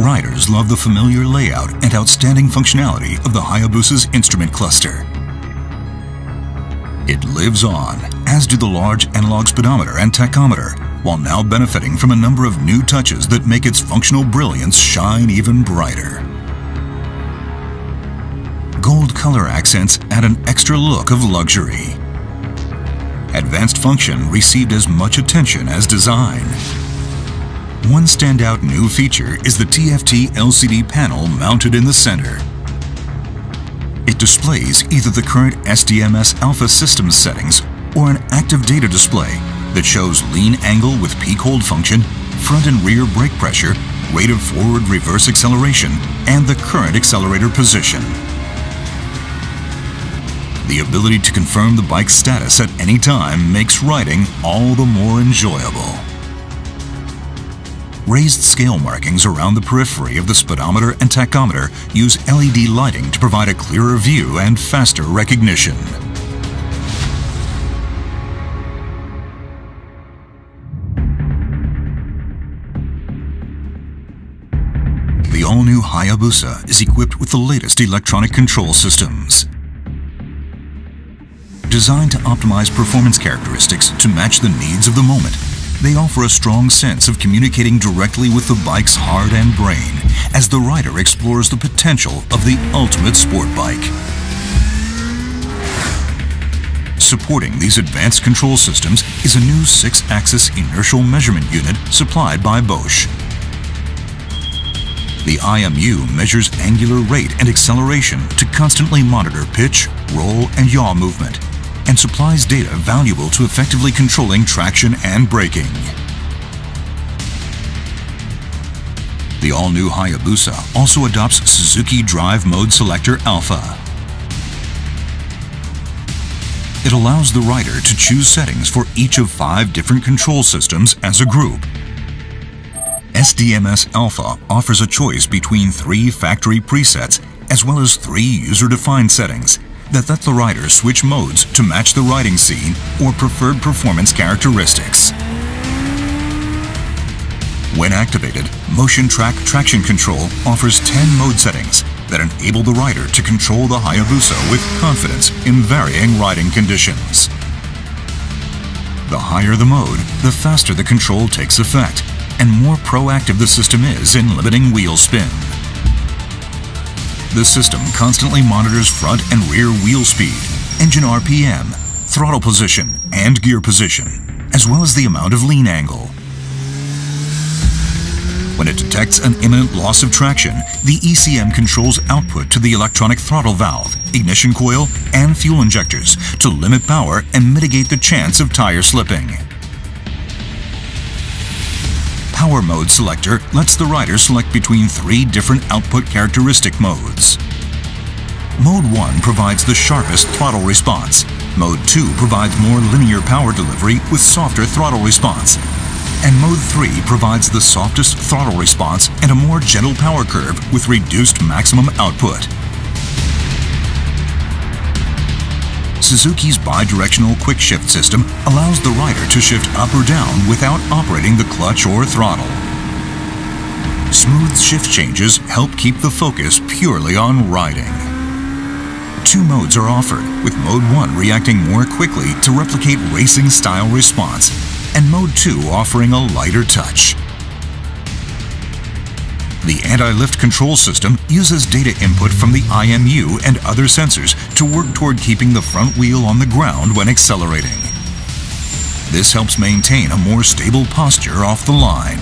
Riders love the familiar layout and outstanding functionality of the Hayabusa's instrument cluster. It lives on, as do the large analog speedometer and tachometer, while now benefiting from a number of new touches that make its functional brilliance shine even brighter. Gold color accents add an extra look of luxury. Advanced function received as much attention as design. One standout new feature is the TFT LCD panel mounted in the center. It displays either the current SDMS Alpha systems settings or an active data display that shows lean angle with peak hold function, front and rear brake pressure, rate of forward-reverse acceleration, and the current accelerator position. The ability to confirm the bike's status at any time makes riding all the more enjoyable. Raised scale markings around the periphery of the speedometer and tachometer use LED lighting to provide a clearer view and faster recognition. The all-new Hayabusa is equipped with the latest electronic control systems. Designed to optimize performance characteristics to match the needs of the moment, they offer a strong sense of communicating directly with the bike's heart and brain as the rider explores the potential of the ultimate sport bike. Supporting these advanced control systems is a new 6-axis inertial measurement unit supplied by Bosch. The IMU measures angular rate and acceleration to constantly monitor pitch, roll, and yaw movement, and supplies data valuable to effectively controlling traction and braking. The all-new Hayabusa also adopts Suzuki Drive Mode Selector Alpha. It allows the rider to choose settings for each of 5 different control systems as a group. SDMS Alpha offers a choice between 3 factory presets as well as 3 user-defined settings that let the rider switch modes to match the riding scene or preferred performance characteristics. When activated, Motion Track Traction Control offers 10 mode settings that enable the rider to control the Hayabusa with confidence in varying riding conditions. The higher the mode, the faster the control takes effect, and more proactive the system is in limiting wheel spin. The system constantly monitors front and rear wheel speed, engine RPM, throttle position, and gear position, as well as the amount of lean angle. When it detects an imminent loss of traction, the ECM controls output to the electronic throttle valve, ignition coil, and fuel injectors to limit power and mitigate the chance of tire slipping. Power Mode Selector lets the rider select between 3 different output characteristic modes. Mode 1 provides the sharpest throttle response. Mode 2 provides more linear power delivery with softer throttle response. And Mode 3 provides the softest throttle response and a more gentle power curve with reduced maximum output. Suzuki's bidirectional quick shift system allows the rider to shift up or down without operating the clutch or throttle. Smooth shift changes help keep the focus purely on riding. 2 modes are offered, with Mode 1 reacting more quickly to replicate racing-style response, and Mode 2 offering a lighter touch. The anti-lift control system uses data input from the IMU and other sensors to work toward keeping the front wheel on the ground when accelerating. This helps maintain a more stable posture off the line.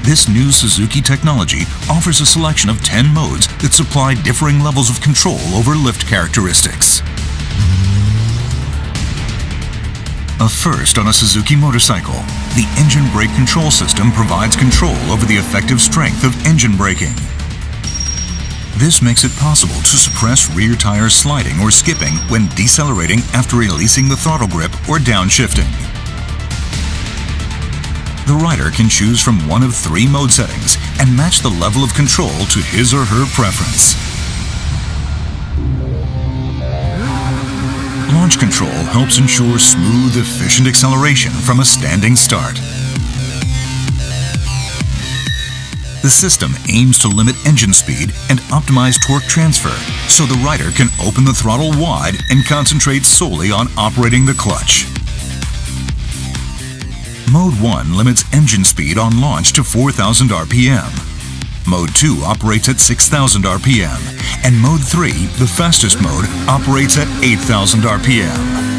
This new Suzuki technology offers a selection of 10 modes that supply differing levels of control over lift characteristics. A first on a Suzuki motorcycle, the engine brake control system provides control over the effective strength of engine braking. This makes it possible to suppress rear tire sliding or skipping when decelerating after releasing the throttle grip or downshifting. The rider can choose from one of 3 mode settings and match the level of control to his or her preference. Launch control helps ensure smooth, efficient acceleration from a standing start. The system aims to limit engine speed and optimize torque transfer, so the rider can open the throttle wide and concentrate solely on operating the clutch. Mode 1 limits engine speed on launch to 4,000 RPM. Mode 2 operates at 6,000 RPM, and Mode 3, the fastest mode, operates at 8,000 RPM.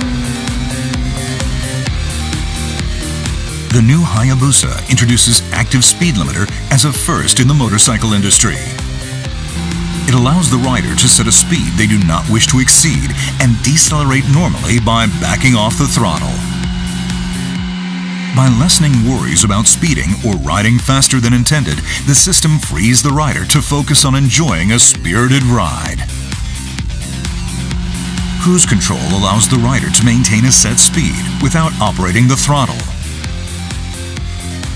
The new Hayabusa introduces active speed limiter as a first in the motorcycle industry. It allows the rider to set a speed they do not wish to exceed and decelerate normally by backing off the throttle. By lessening worries about speeding or riding faster than intended, the system frees the rider to focus on enjoying a spirited ride. Cruise control allows the rider to maintain a set speed without operating the throttle.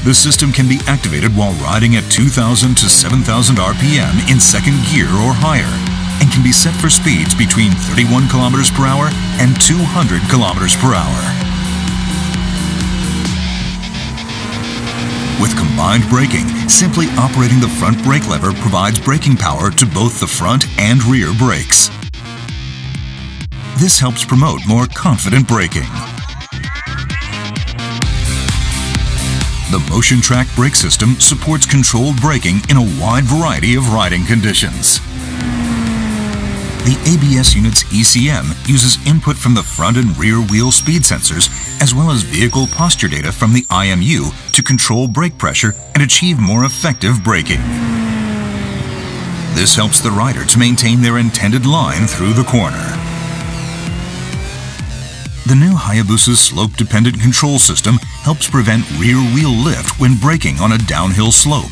The system can be activated while riding at 2,000 to 7,000 RPM in second gear or higher, and can be set for speeds between 31 km per hour and 200 km per hour. With combined braking, simply operating the front brake lever provides braking power to both the front and rear brakes. This helps promote more confident braking. The Motion Track brake system supports controlled braking in a wide variety of riding conditions. The ABS unit's ECM uses input from the front and rear wheel speed sensors, as well as vehicle posture data from the IMU to control brake pressure and achieve more effective braking. This helps the rider to maintain their intended line through the corner. The new Hayabusa's slope-dependent control system helps prevent rear wheel lift when braking on a downhill slope.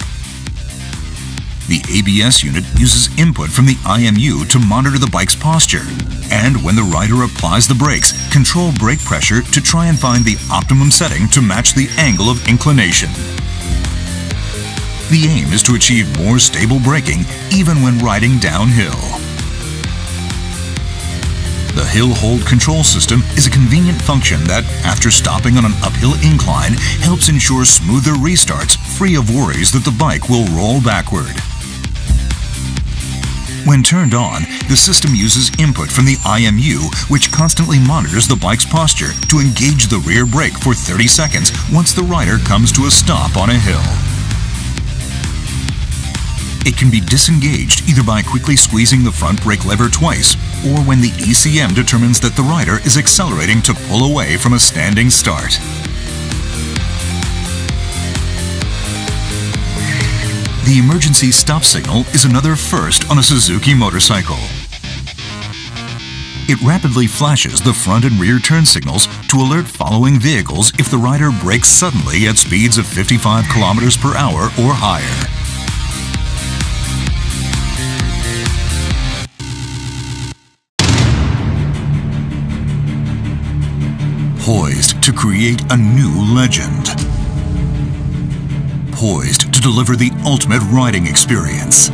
The ABS unit uses input from the IMU to monitor the bike's posture, and when the rider applies the brakes, control brake pressure to try and find the optimum setting to match the angle of inclination. The aim is to achieve more stable braking even when riding downhill. The hill hold control system is a convenient function that, after stopping on an uphill incline, helps ensure smoother restarts free of worries that the bike will roll backward. When turned on, the system uses input from the IMU, which constantly monitors the bike's posture to engage the rear brake for 30 seconds once the rider comes to a stop on a hill. It can be disengaged either by quickly squeezing the front brake lever twice, or when the ECM determines that the rider is accelerating to pull away from a standing start. The emergency stop signal is another first on a Suzuki motorcycle. It rapidly flashes the front and rear turn signals to alert following vehicles if the rider brakes suddenly at speeds of 55 km per hour or higher. Poised to create a new legend. Poised to deliver the ultimate riding experience.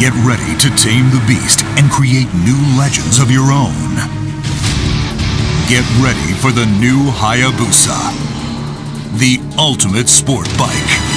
Get ready to tame the beast and create new legends of your own. Get ready for the new Hayabusa, the ultimate sport bike.